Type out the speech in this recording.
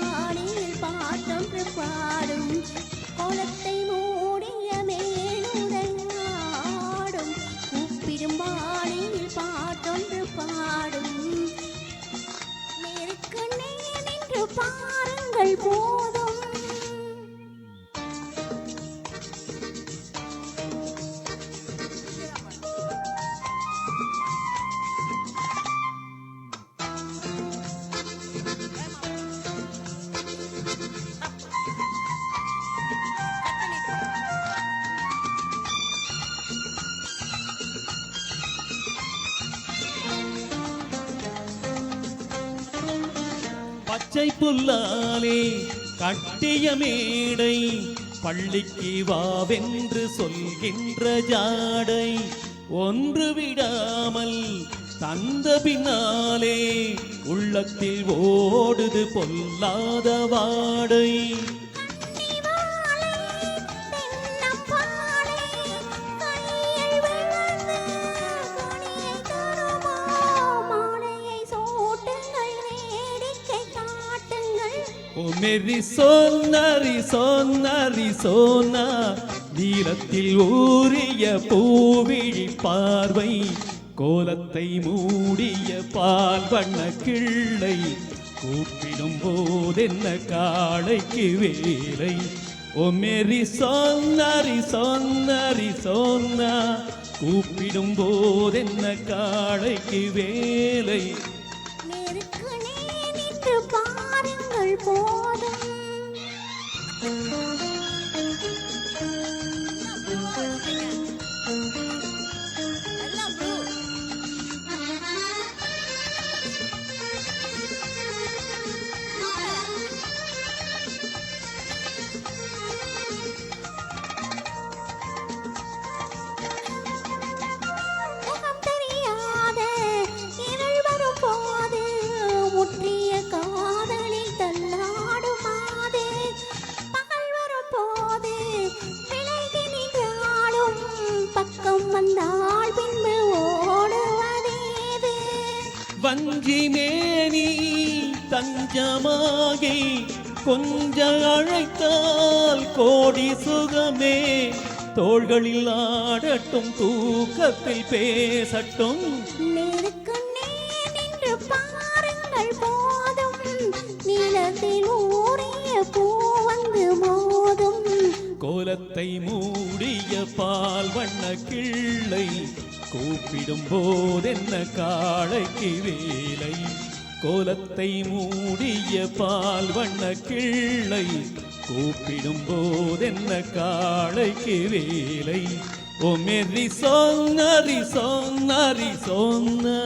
பாடியில் பாட்டொன்று பாடும் கோலத்தை மூடிய மேலுடையாடும் கூப்பிடும் பாடியில் பாட்டொன்று பாடும் நேருக்கு நேர் நின்று பாருங்கள் போதும். பச்சை புல்லாலே கட்டிய மேடை பள்ளிக்கு வாவென்று சொல்கின்ற ஜாடை ஒன்று விடாமல் தந்த பின்னாலே உள்ளத்தில் ஓடுது பொல்லாத வாடை. ஓ மேரி சோனாரி சோனாரி சோனா நீலத்தில் ஊறிய பூவிழி பார்வை கோலத்தை மூடிய பால் வண்ண கிள்ளை கூப்பிடும் போதென்ன காளைக்கு வேலை. ஓ மேரி சோனாரி சோனாரி சோனா கூப்பிடும் போதென்ன காளைக்கு வேலை. பாருங்கள் போதும். வஞ்சி மேனி தஞ்சமாகி கொஞ்ச அழைத்தால் கோடி சுகமே தோள்களில் ஆடட்டும் தூக்கத்தில் பேசட்டும். நேருக்கு நேர் நின்று பாருங்கள் போதும் நீலத்தில் ஊறிய பூ வந்து மோதும் கோலத்தை மூடிய பால் வண்ண கிள்ளை கூப்பிடும் போதென்ன காளைக்கு வேலை. கோலத்தை மூடிய பால் வண்ண கிள்ளை கூப்பிடும் போதென்ன காளைக்கு வேலை. ஓ மேரி சோனாரி சோனாரி சோனா